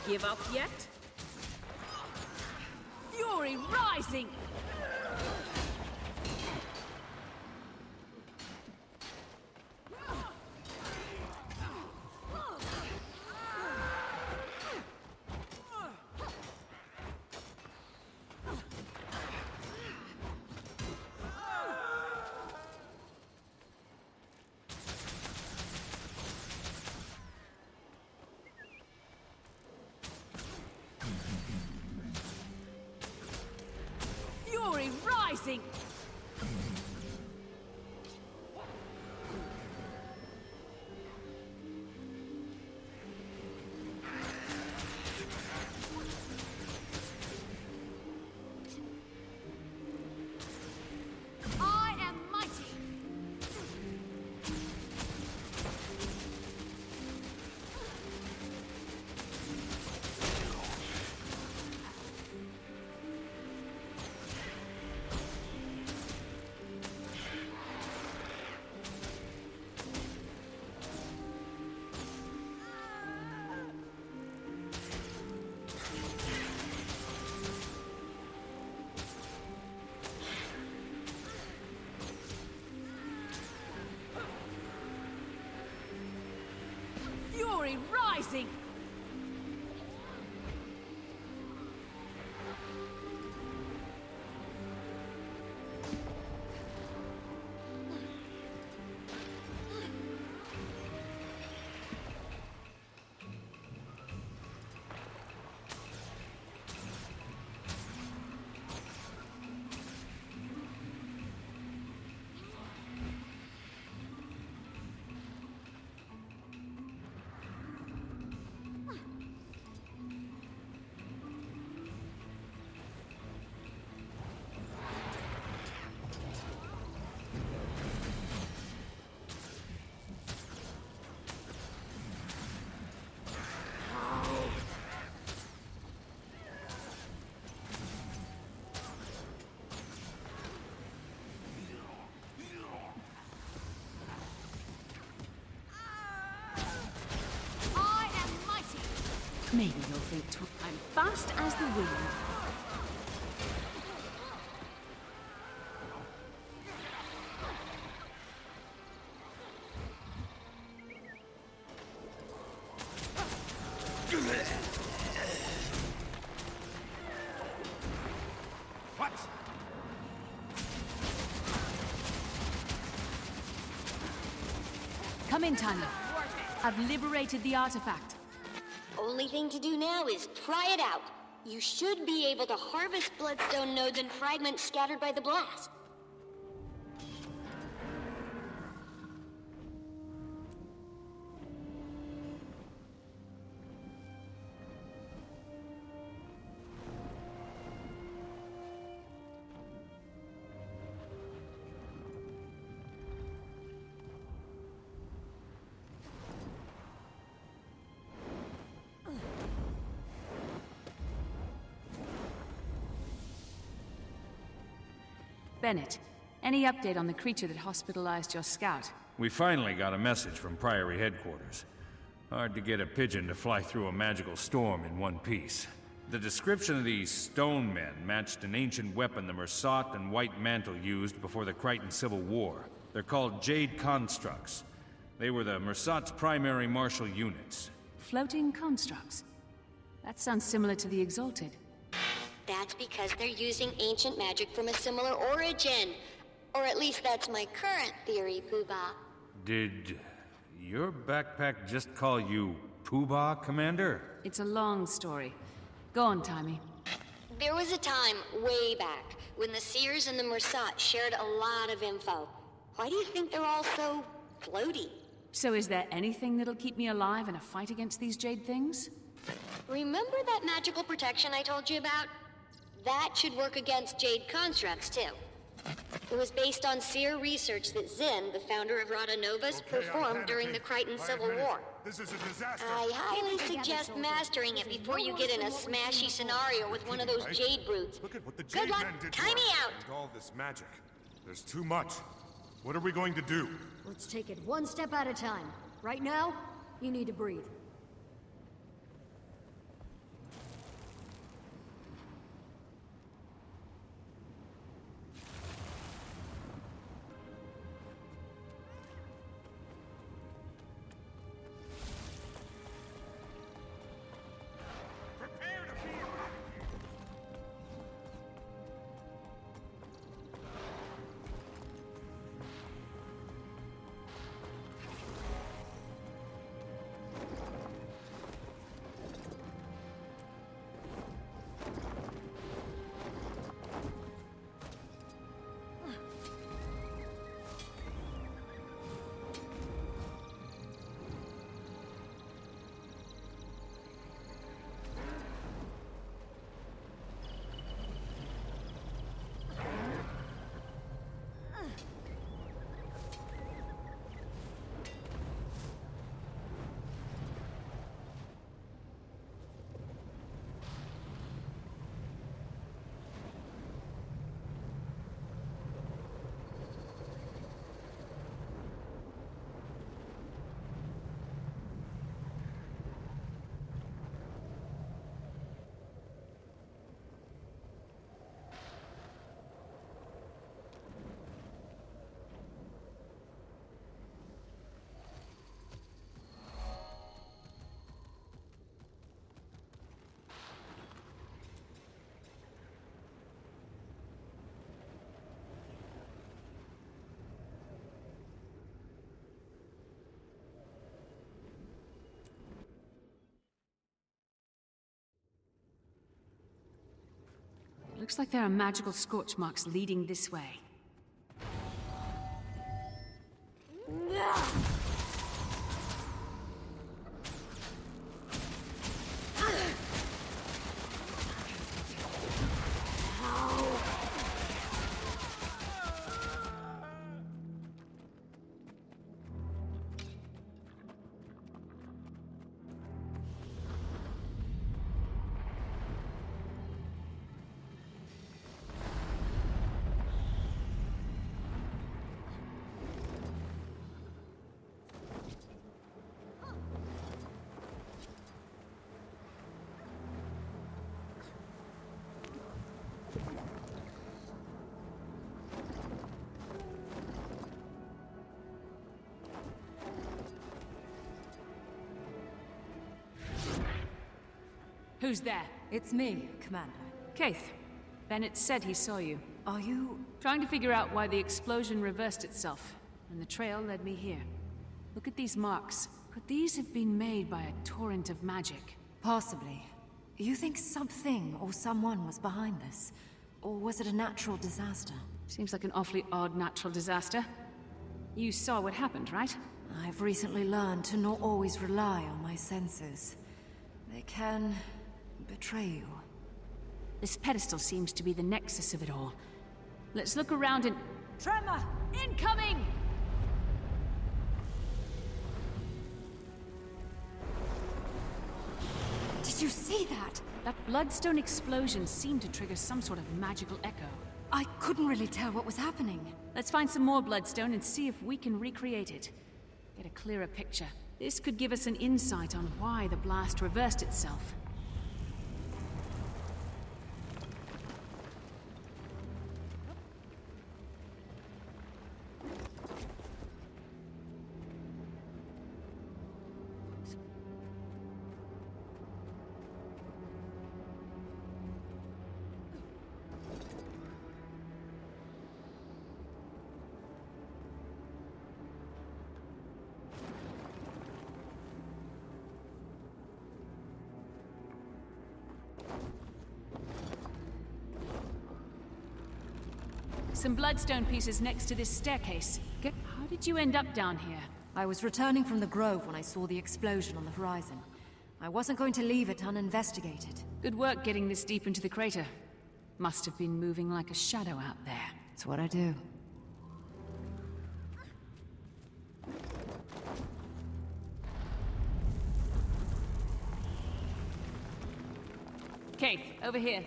give up yet? Fury rising! Fury rising! I am mighty! Fury rising! Maybe you'll think I'm fast as the wind. What? Come in, Tanya. I've liberated the artifact. Only thing to do now is try it out. You should be able to harvest Bloodstone nodes and fragments scattered by the blast. Bennett, any update on the creature that hospitalized your scout? We finally got a message from Priory headquarters. Hard to get a pigeon to fly through a magical storm in one piece. The description of these stone men matched an ancient weapon the Mersat and White Mantle used before the Crichton Civil War. They're called Jade Constructs. They were the Mersat's primary martial units. Floating constructs? That sounds similar to the Exalted. That's because they're using ancient magic from a similar origin. Or at least that's my current theory, Poobah. Did your backpack just call you Poobah, Commander? It's a long story. Go on, Tommy. There was a time, way back, when the Seers and the Mersat shared a lot of info. Why do you think they're all so floaty? So is there anything that'll keep me alive in a fight against these jade things? Remember that magical protection I told you about? That should work against Jade Constructs, too. It was based on Seer research that Zinn, the founder of Rada Novus, performed during the Crichton Civil War. This is a disaster. I highly suggest mastering it before you get in a smashy scenario with one of those Jade brutes. Look at what the Good Jade luck. men did. Time me out. And all this magic. There's too much. What are we going to do? Let's take it one step at a time. Right now, you need to breathe. Looks like there are magical scorch marks leading this way. Who's there? It's me, Commander. Keith. Bennett said he saw you. Are you... Trying to figure out why the explosion reversed itself, and the trail led me here. Look at these marks. Could these have been made by a torrent of magic? Possibly. You think something or someone was behind this? Or was it a natural disaster? Seems like an awfully odd natural disaster. You saw what happened, right? I've recently learned to not always rely on my senses. They can... betray you. This pedestal seems to be the nexus of it all. Let's look around and... Tremor! Incoming! Did you see that? That Bloodstone explosion seemed to trigger some sort of magical echo. I couldn't really tell what was happening. Let's find some more Bloodstone and see if we can recreate it. Get a clearer picture. This could give us an insight on why the blast reversed itself. Some Bloodstone pieces next to this staircase. How did you end up down here? I was returning from the Grove when I saw the explosion on the horizon. I wasn't going to leave it uninvestigated. Good work getting this deep into the crater. Must have been moving like a shadow out there. It's what I do. Keith, over here.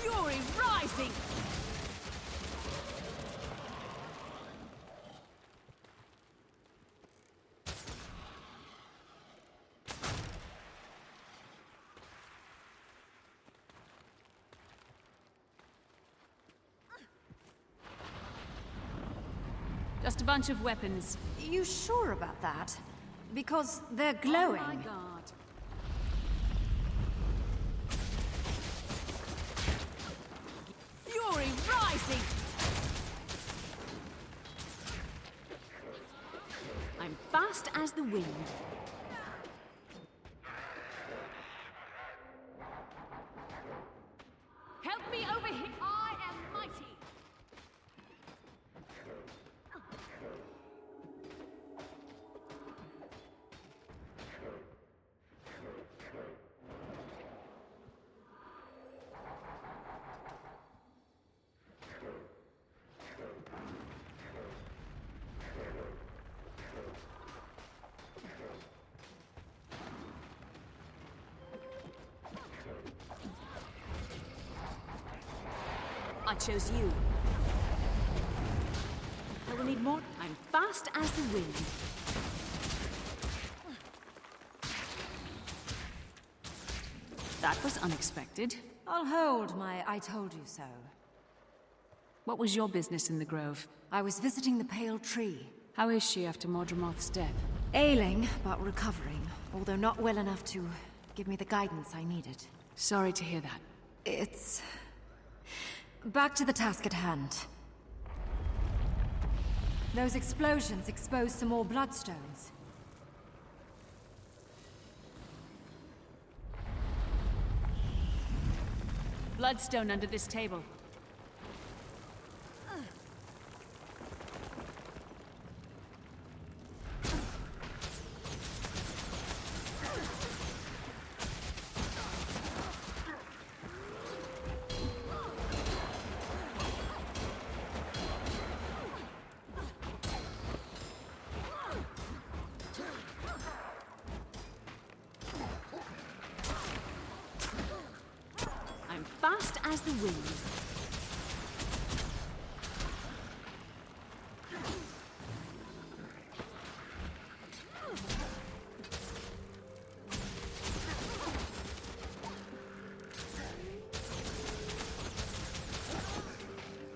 Fury rising! Just a bunch of weapons. You sure about that? Because they're glowing. Oh my god. Fury rising! I'm fast as the wind. Help me over here! I am mighty! I chose you. I will need more. I'm fast as the wind. That was unexpected. I'll hold my I told you so. What was your business in the Grove? I was visiting the Pale Tree. How is she after Mordremoth's death? Ailing, but recovering. Although not well enough to give me the guidance I needed. Sorry to hear that. It's... back to the task at hand. Those explosions exposed some more bloodstones. Bloodstone under this table. I'm fast as the wind.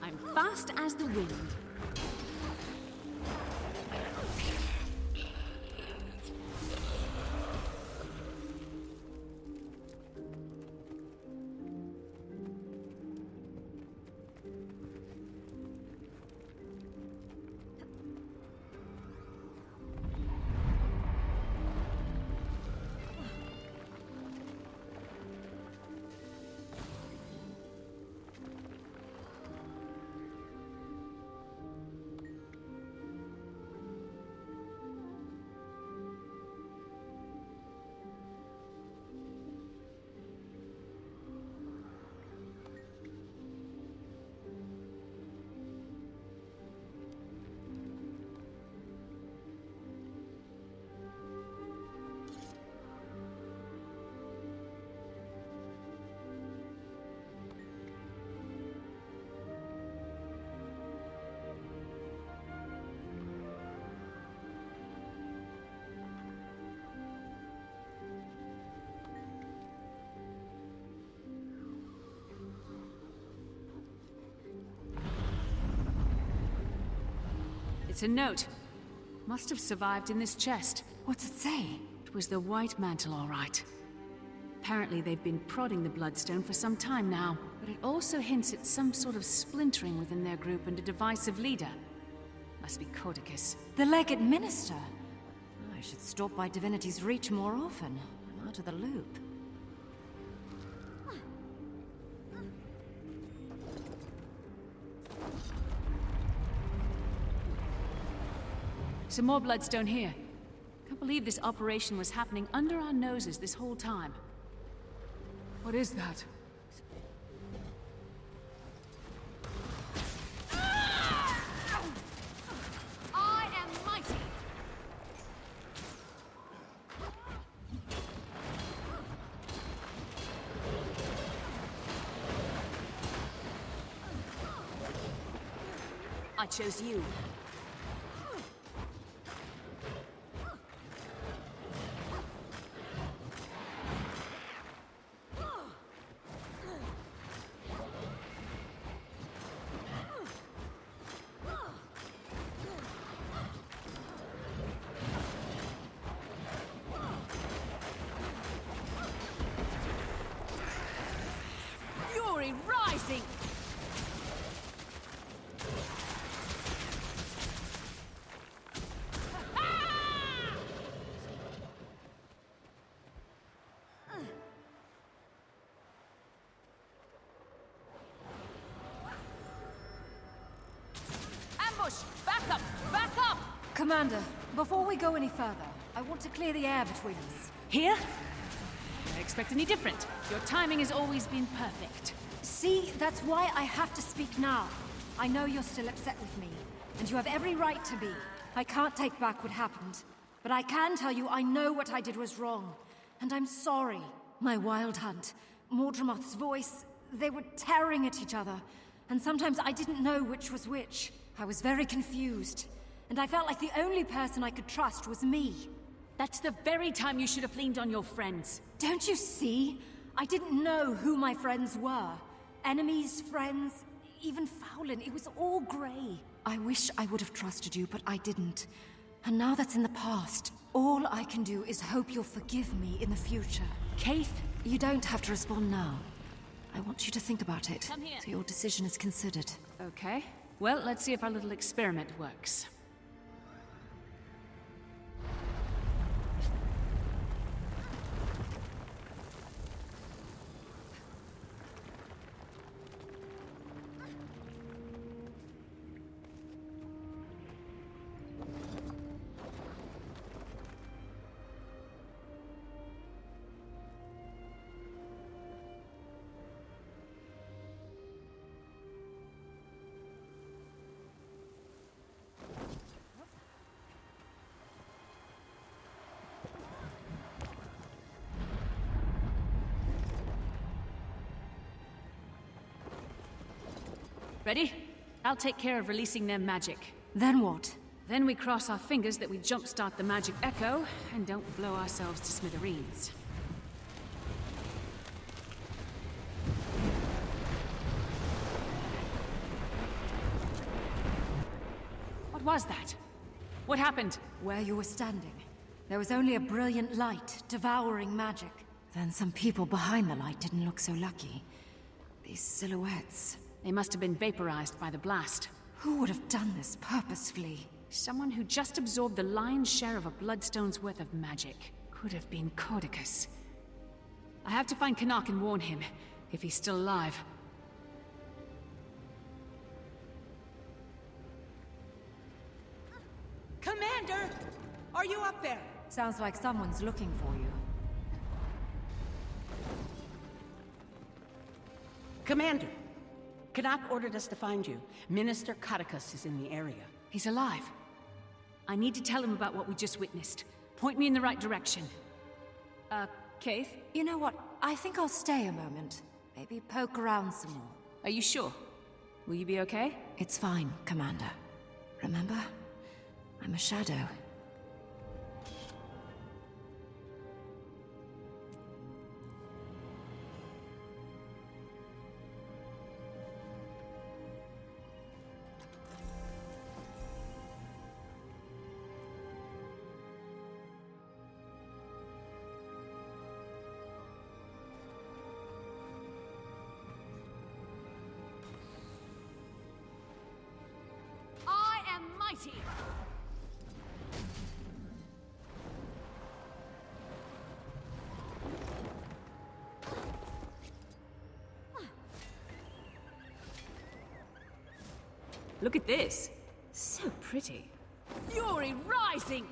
I'm fast as the wind. It's a note. Must have survived in this chest. What's it say? It was the White Mantle, all right. Apparently they've been prodding the Bloodstone for some time now, but it also hints at some sort of splintering within their group and a divisive leader. Must be Cordicus. The Legate Minister? I should stop by Divinity's Reach more often. I'm out of the loop. Some more Bloodstone here. Can't believe this operation was happening under our noses this whole time. What is that? I am mighty! I chose you. Fury rising! Ambush! Back up! Back up! Commander, before we go any further, I want to clear the air between us. Here? Don't expect any different. Your timing has always been perfect. See, that's why I have to speak now. I know you're still upset with me, and you have every right to be. I can't take back what happened, but I can tell you I know what I did was wrong, and I'm sorry. My wild hunt, Mordremoth's voice, they were tearing at each other, and sometimes I didn't know which was which. I was very confused, and I felt like the only person I could trust was me. That's the very time you should have leaned on your friends. Don't you see? I didn't know who my friends were. Enemies, friends, even Fowlin. It was all grey. I wish I would have trusted you, but I didn't. And now that's in the past. All I can do is hope you'll forgive me in the future. Kaith? You don't have to respond now. I want you to think about it, Come here. so your decision is considered. Okay. Well, let's see if our little experiment works. Ready? I'll take care of releasing their magic. Then what? Then we cross our fingers that we jumpstart the magic echo and don't blow ourselves to smithereens. What was that? What happened? Where you were standing, there was only a brilliant light, devouring magic. Then some people behind the light didn't look so lucky. These silhouettes. They must have been vaporized by the blast. Who would have done this purposefully? Someone who just absorbed the lion's share of a Bloodstone's worth of magic. Could have been Codicus. I have to find Canuck and warn him, if he's still alive. Commander! Are you up there? Sounds like someone's looking for you. Commander! Canuck ordered us to find you. Minister Codicus is in the area. He's alive. I need to tell him about what we just witnessed. Point me in the right direction. Keith? You know what? I think I'll stay a moment. Maybe poke around some more. Are you sure? Will you be okay? It's fine, Commander. Remember? I'm a shadow. I am mighty! Look at this. So pretty. Fury rising!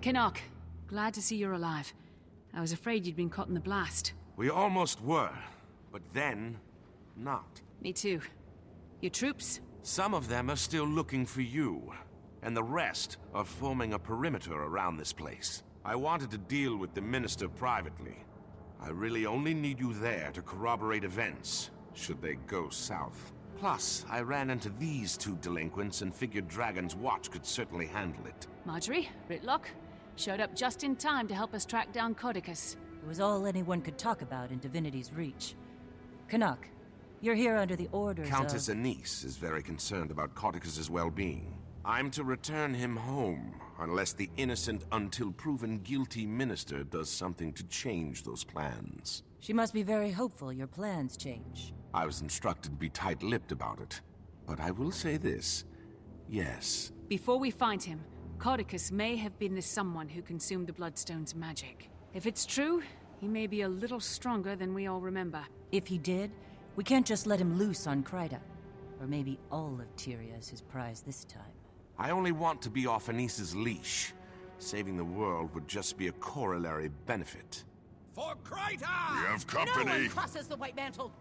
Canuck, glad to see you're alive. I was afraid you'd been caught in the blast. We almost were, but then, not. Me too. Your troops? Some of them are still looking for you, and the rest are forming a perimeter around this place. I wanted to deal with the Minister privately. I really only need you there to corroborate events, should they go south. Plus, I ran into these two delinquents and figured Dragon's Watch could certainly handle it. Marjorie, Ritlock, showed up just in time to help us track down Codicus. It was all anyone could talk about in Divinity's Reach. Canuck, you're here under the orders Countess of... Anise is very concerned about Codicus's well-being. I'm to return him home, unless the innocent until proven guilty minister does something to change those plans. She must be very hopeful your plans change. I was instructed to be tight-lipped about it. But I will say this. Yes. Before we find him, Codicus may have been the someone who consumed the Bloodstone's magic. If it's true, he may be a little stronger than we all remember. If he did, we can't just let him loose on Kryta. Or maybe all of Tyria is his prize this time. I only want to be off Anise's leash. Saving the world would just be a corollary benefit. For Kryta! We have No one company! crosses the White Mantle!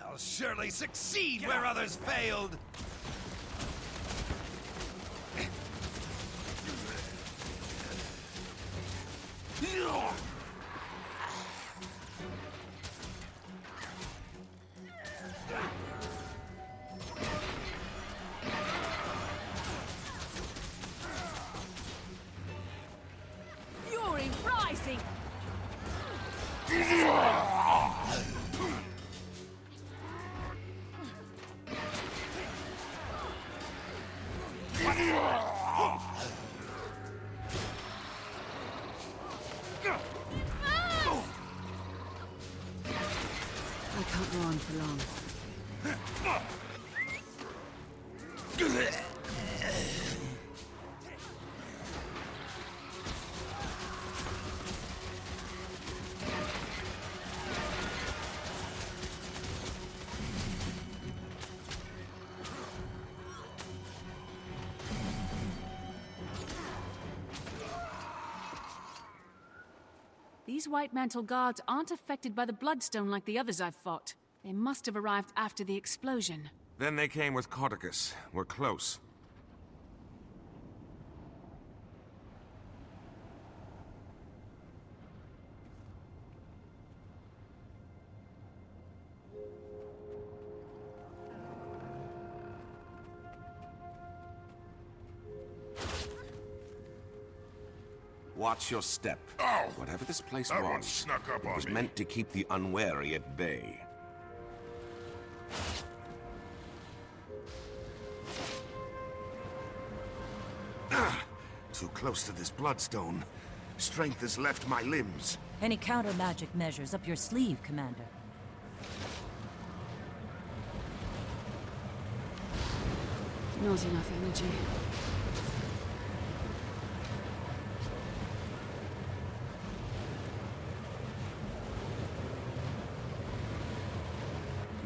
I'll surely succeed where others failed! Fury rising! I can't go on for long. These White Mantle guards aren't affected by the Bloodstone like the others I've fought. They must have arrived after the explosion. Then they came with Cauticus. We're close. Watch your step. Oh! Whatever this place That one was, snuck up it on was me. meant to keep the unwary at bay. Too close to this Bloodstone. Strength has left my limbs. Any counter magic measures up your sleeve, Commander? Not enough energy.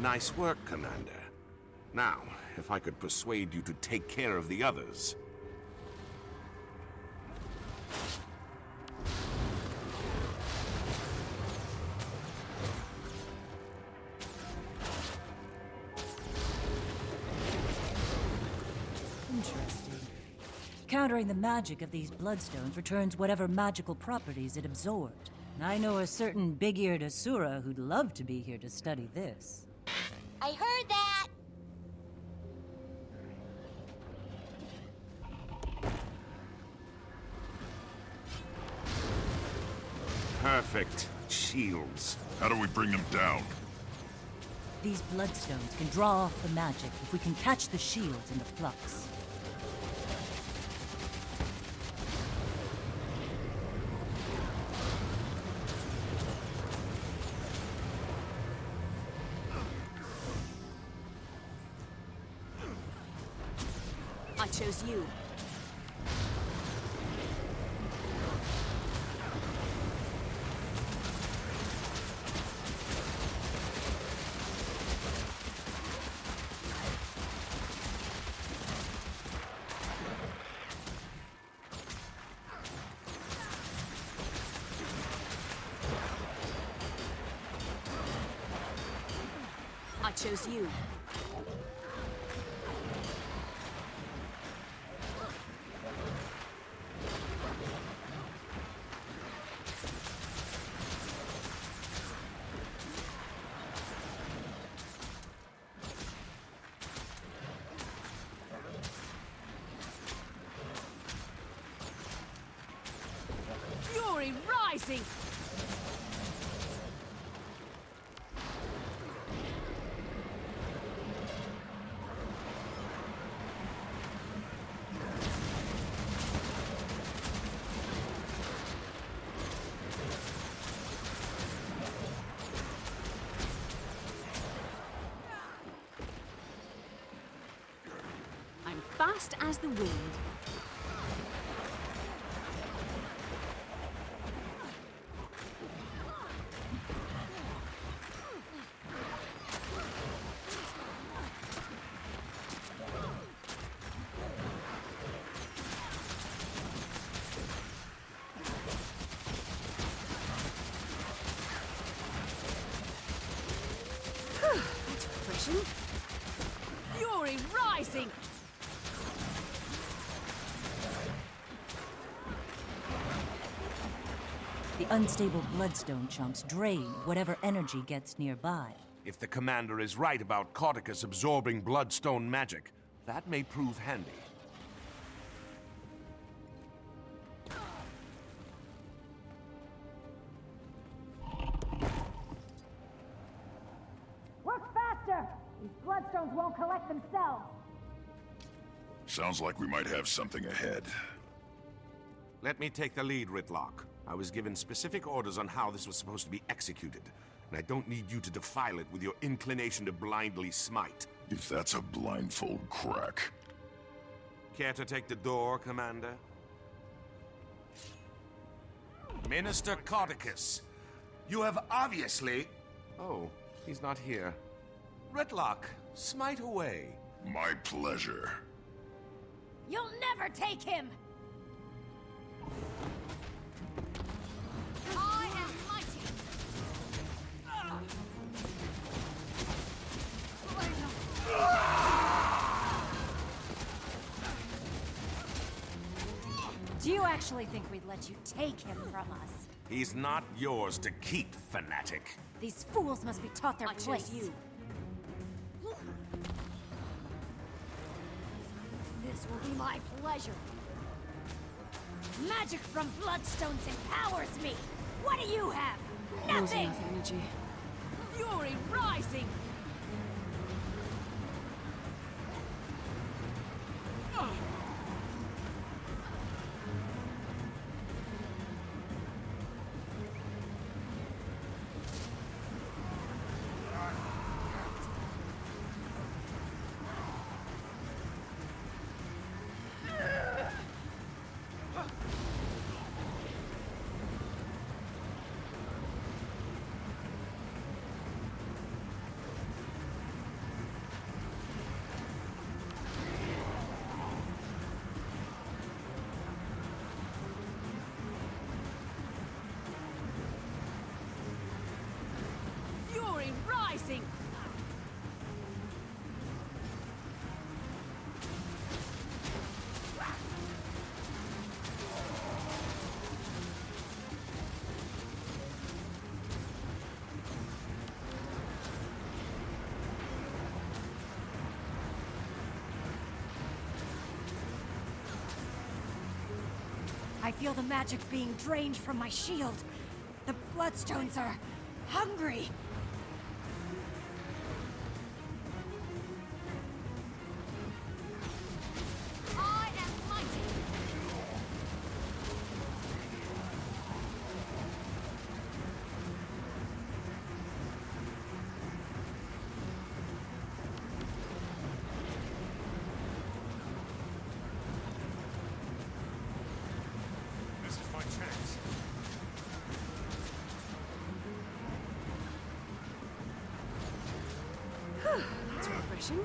Nice work, Commander. Now, if I could persuade you to take care of the others. Interesting. Countering the magic of these Bloodstones returns whatever magical properties it absorbed. I know a certain big-eared Asura who'd love to be here to study this. I heard that! Perfect. Shields. How do we bring them down? These Bloodstones can draw off the magic if we can catch the shields in the flux. I chose you. I chose you. Fury rising! I'm fast as the wind. That's refreshing. Fury rising! The unstable Bloodstone chunks drain whatever energy gets nearby. If the commander is right about Cauticus absorbing Bloodstone magic, that may prove handy. Work faster! These Bloodstones won't collect themselves! Sounds like we might have something ahead. Let me take the lead, Ritlock. I was given specific orders on how this was supposed to be executed, and I don't need you to defile it with your inclination to blindly smite. If that's a blindfold crack. Care to take the door, Commander? Minister Cauticus, you have obviously... Oh, he's not here. Ritlock, smite away. My pleasure. You'll never take him! I am mighty! Do you actually think we'd let you take him from us? He's not yours to keep, fanatic. These fools must be taught their place. You. This will be my pleasure. Magic from Bloodstones empowers me! What do you have? Losing Nothing! enough energy. Fury rising! Fury rising! I feel the magic being drained from my shield. The Bloodstones are hungry. I am mighty. This is my chance. That's refreshing.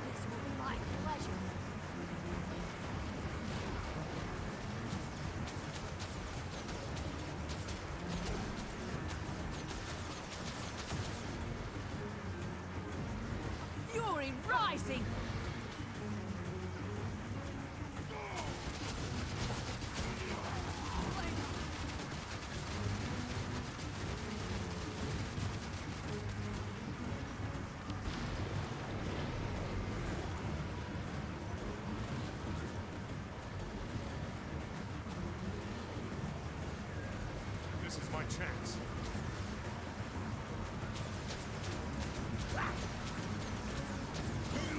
This will be my pleasure. Fury rising! This is my chance.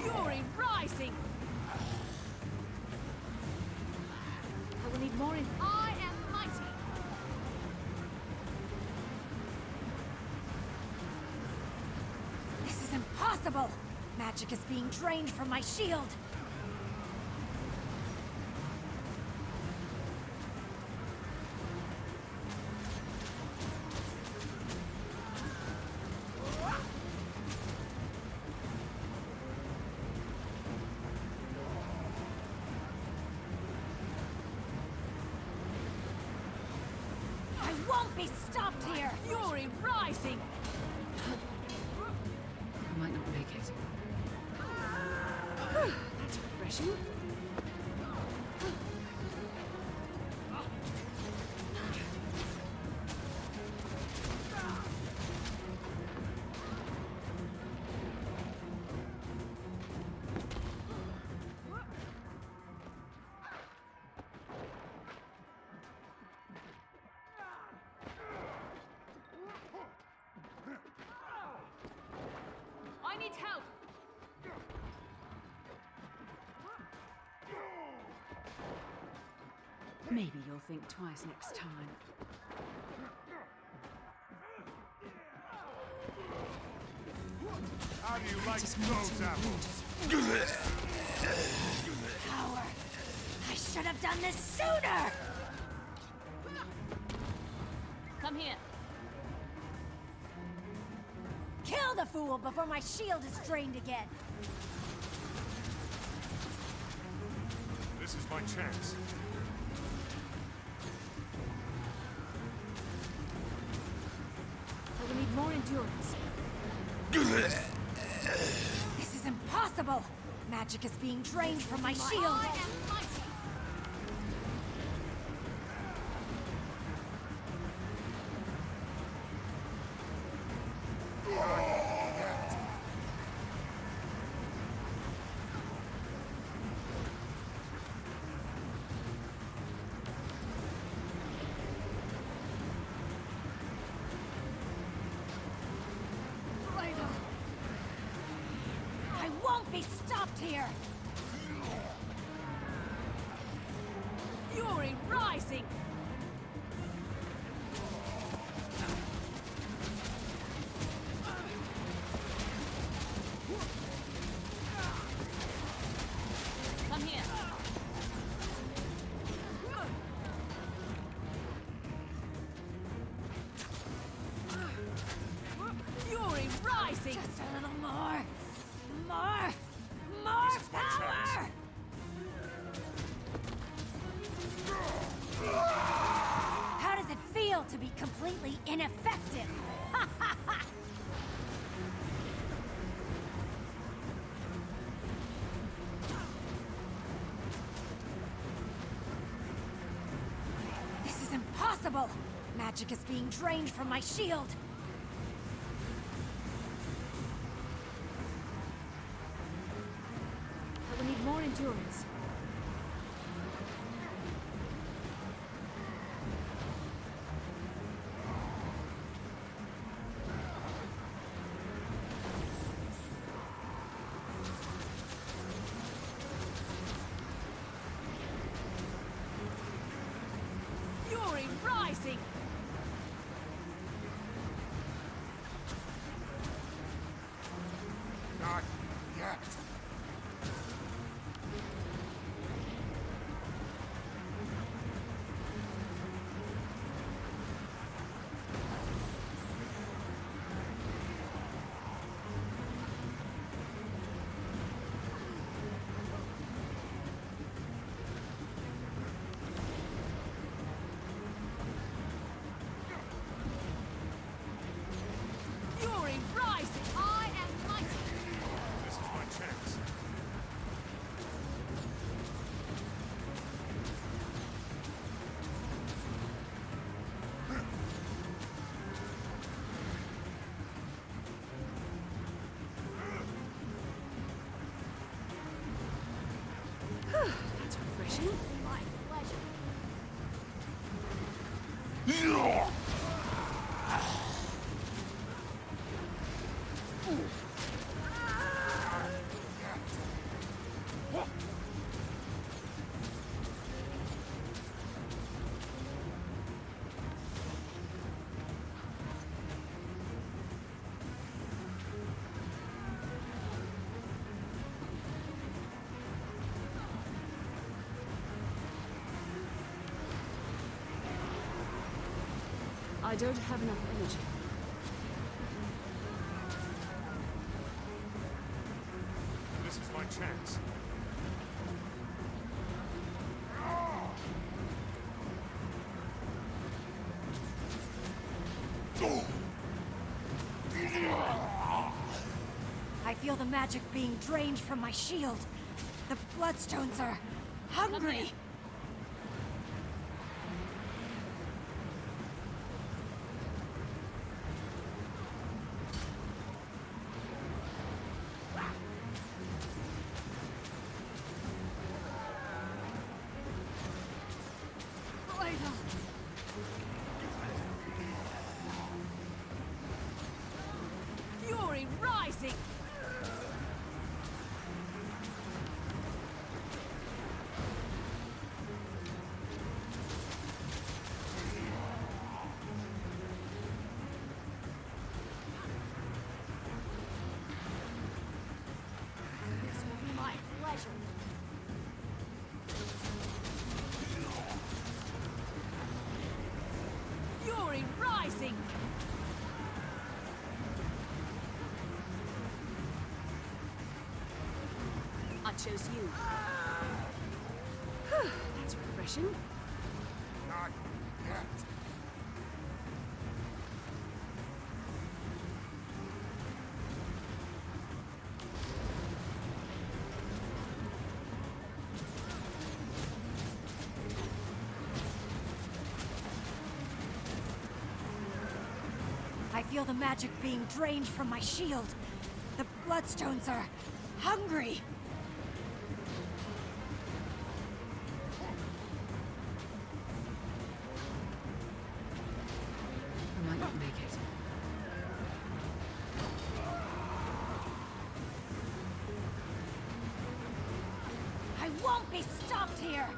Fury rising! I will need more in... I am mighty. This is impossible. Magic is being drained from my shield. won't be stopped here! Fury rising! I might not make it. That's refreshing. I need help! Maybe you'll think twice next time. How do you like those apples? Coward! I should have done this sooner! Come here. Kill the fool before my shield is drained again! This is my chance. I will need more endurance. This is impossible! Magic is being drained from my shield! I won't be stopped here! Fury rising! Come here. Fury rising! Just a little more! More power! How does it feel to be completely ineffective? This is impossible! Magic is being drained from my shield! I will need more endurance. Fury rising! Not yet. Fury rising! I am mighty! This is my chance. That's refreshing. My pleasure. I don't have enough energy. This is my chance. I feel the magic being drained from my shield. The Bloodstones are hungry. Fury rising! This will be my pleasure. Fury rising! I chose you. That's refreshing. Not yet. I feel the magic being drained from my shield. The Bloodstones are hungry. I might not make it. I won't be stopped here!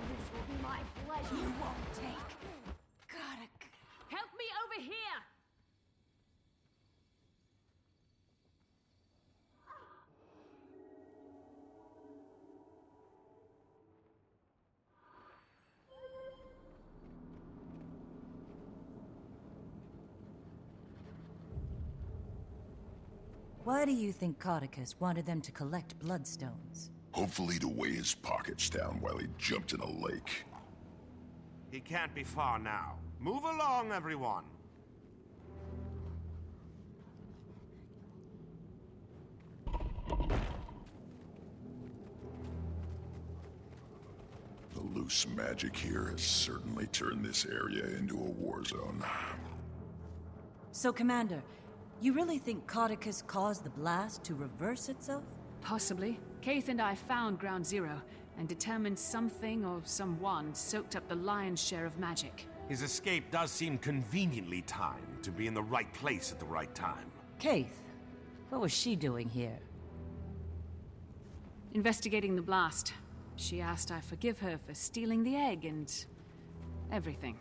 This will be my pleasure. You won't take. Gotta... Help me over here! Why do you think Codicus wanted them to collect Bloodstones? Hopefully to weigh his pockets down while he jumped in a lake. He can't be far now. Move along, everyone. The loose magic here has certainly turned this area into a war zone. So, Commander, you really think Codicus caused the blast to reverse itself? Possibly. Keith and I found Ground Zero, and determined something or someone soaked up the lion's share of magic. His escape does seem conveniently timed to be in the right place at the right time. Keith, what was she doing here? Investigating the blast. She asked I forgive her for stealing the egg and... everything.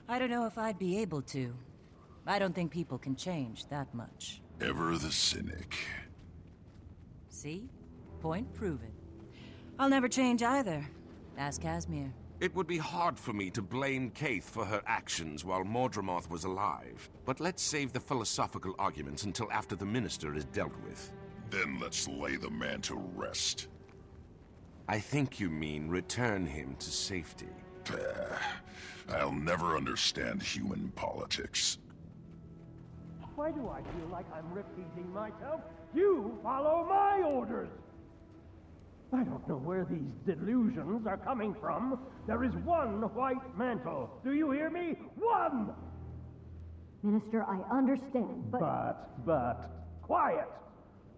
I don't know if I'd be able to. I don't think people can change that much. Ever the cynic. See? Point proven. I'll never change either. Ask Casimir. It would be hard for me to blame Keith for her actions while Mordremoth was alive. But let's save the philosophical arguments until after the Minister is dealt with. Then let's lay the man to rest. I think you mean return him to safety. I'll never understand human politics. Why do I feel like I'm repeating myself? You follow my orders! I don't know where these delusions are coming from. There is one white mantle. Do you hear me? One! Minister, I understand, But, quiet!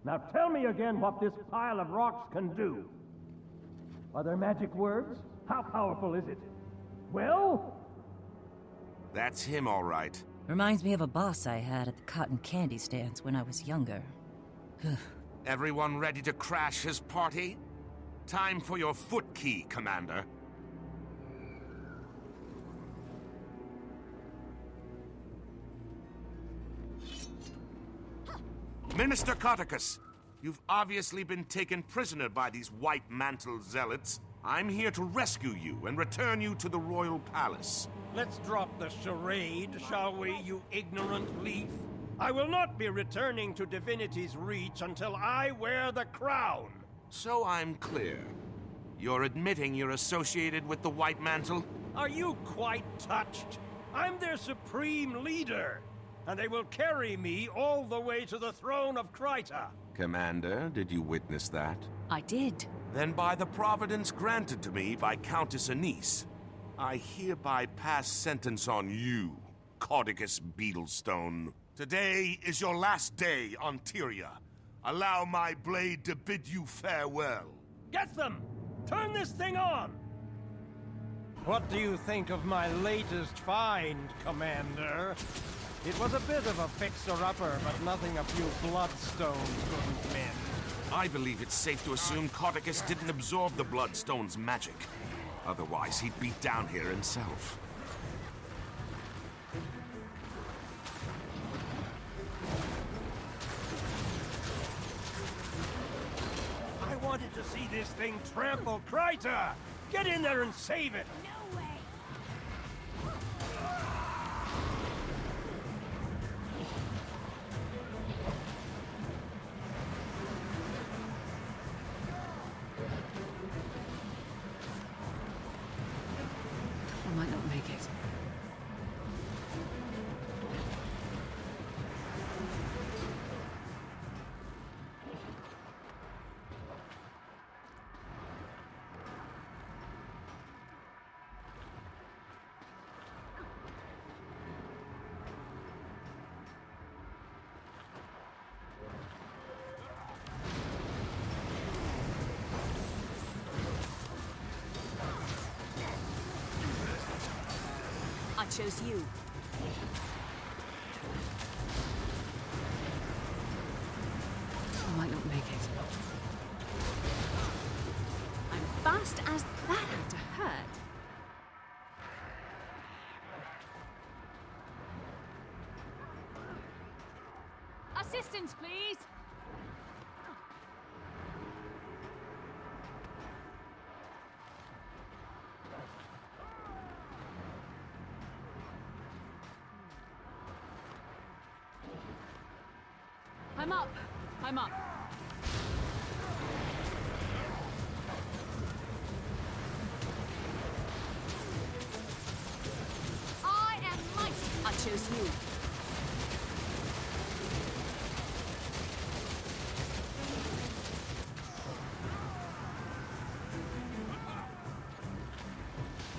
Now tell me again what this pile of rocks can do. Are there magic words? How powerful is it? Well? That's him, all right. Reminds me of a boss I had at the cotton candy stands when I was younger. Everyone ready to crash his party? Time for your foot key, Commander. Minister Codicus, you've obviously been taken prisoner by these white mantle zealots. I'm here to rescue you and return you to the royal palace. Let's drop the charade, shall we, you ignorant leaf? I will not be returning to Divinity's Reach until I wear the crown. So I'm clear. You're admitting you're associated with the White Mantle? Are you quite touched? I'm their supreme leader, and they will carry me all the way to the throne of Kryta. Commander, did you witness that? I did. Then by the providence granted to me by Countess Anise, I hereby pass sentence on you, Caudicus Bloodstone. Today is your last day on Tyria. Allow my blade to bid you farewell. Get them! Turn this thing on! What do you think of my latest find, Commander? It was a bit of a fixer-upper, but nothing a few Bloodstones couldn't mend. I believe it's safe to assume Caudicus didn't absorb the Bloodstone's magic. Otherwise, he'd be down here himself. I wanted to see this thing trample Kryta! Get in there and save it! No way! I might not make it. I chose you. I might not make it. I'm fast as that had to hurt. Assistance, please! I'm up. I'm up. I am mighty. I chose you.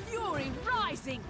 Fury rising.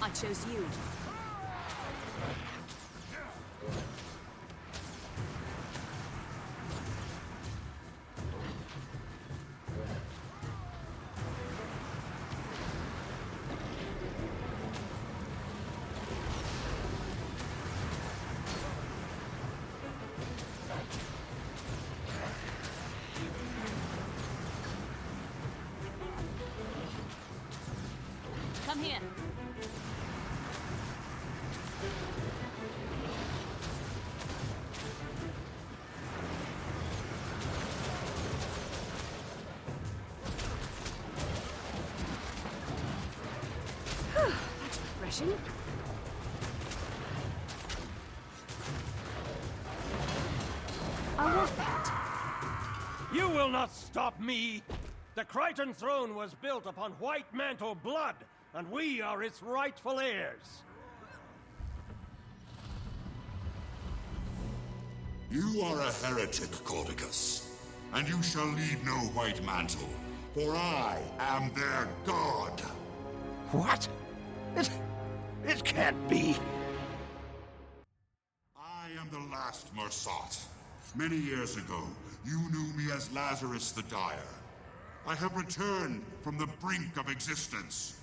I chose you. Come here. That's refreshing. I want that. You will not stop me! The Krytan throne was built upon White Mantle blood, and we are its rightful heirs. You are a heretic, Caudicus, and you shall lead no White Mantle, for I am their god. What? It can't be. I am the last Mersat. Many years ago, you knew me as Lazarus the Dire. I have returned from the brink of existence.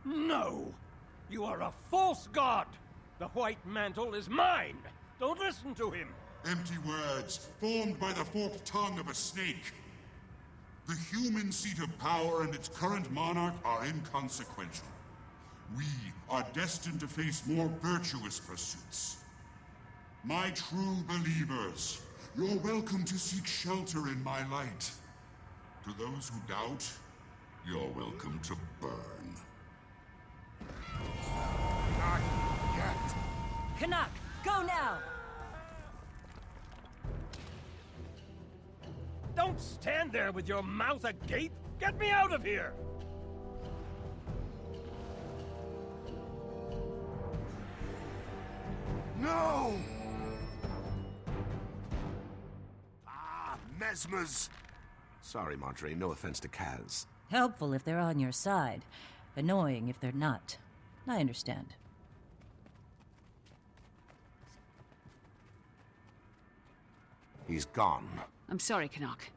No! You are a false god! The White Mantle is mine! Don't listen to him! Empty words, formed by the forked tongue of a snake. The human seat of power and its current monarch are inconsequential. We are destined to face more virtuous pursuits. My true believers, you're welcome to seek shelter in my light. To those who doubt, you're welcome to burn. Not yet. Canuck, go now! Don't stand there with your mouth agape! Get me out of here! No! Ah, mesmers! Sorry, Montre, no offense to Kaz. Helpful if they're on your side. Annoying if they're not. I understand. He's gone. I'm sorry, Canuck.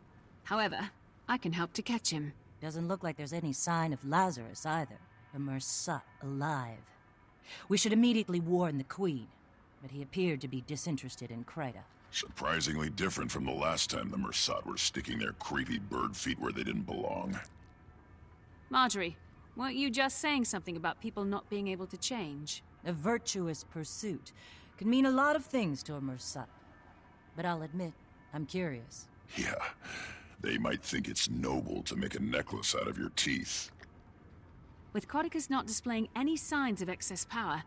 However, I can help to catch him. Doesn't look like there's any sign of Lazarus either. A Mersat alive. We should immediately warn the Queen, but he appeared to be disinterested in Kryta. Surprisingly different from the last time the Mersat were sticking their creepy bird feet where they didn't belong. Marjorie, weren't you just saying something about people not being able to change? A virtuous pursuit could mean a lot of things to a Mersat. But I'll admit, I'm curious. Yeah, they might think it's noble to make a necklace out of your teeth. With Codicus not displaying any signs of excess power,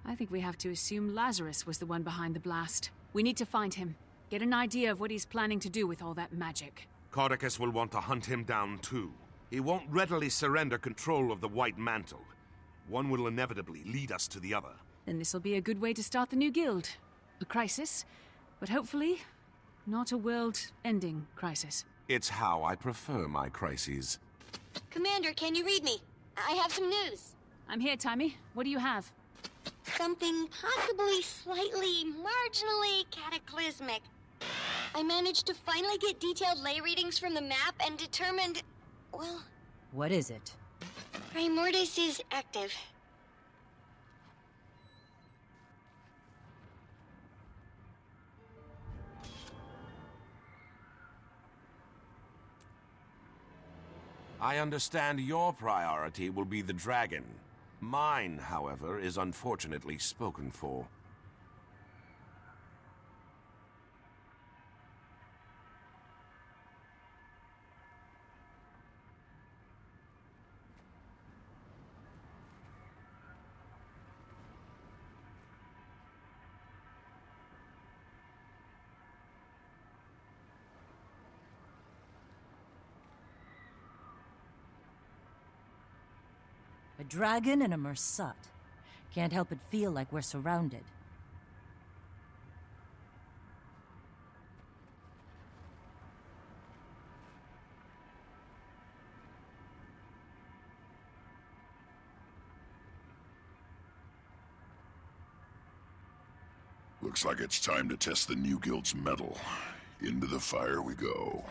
I think we have to assume Lazarus was the one behind the blast. We need to find him, get an idea of what he's planning to do with all that magic. Codicus will want to hunt him down too. He won't readily surrender control of the White Mantle. One will inevitably lead us to the other. Then this'll be a good way to start the new guild. A crisis, but hopefully not a world-ending crisis. It's how I prefer my crises. Commander, can you read me? I have some news. I'm here, Timmy. What do you have? Something possibly slightly, marginally cataclysmic. I managed to finally get detailed lay readings from the map and determined, well... What is it? Primordis is active. I understand your priority will be the dragon. Mine, however, is unfortunately spoken for. A dragon and a Mersat. Can't help but feel like we're surrounded. Looks like it's time to test the new guild's mettle. Into the fire we go.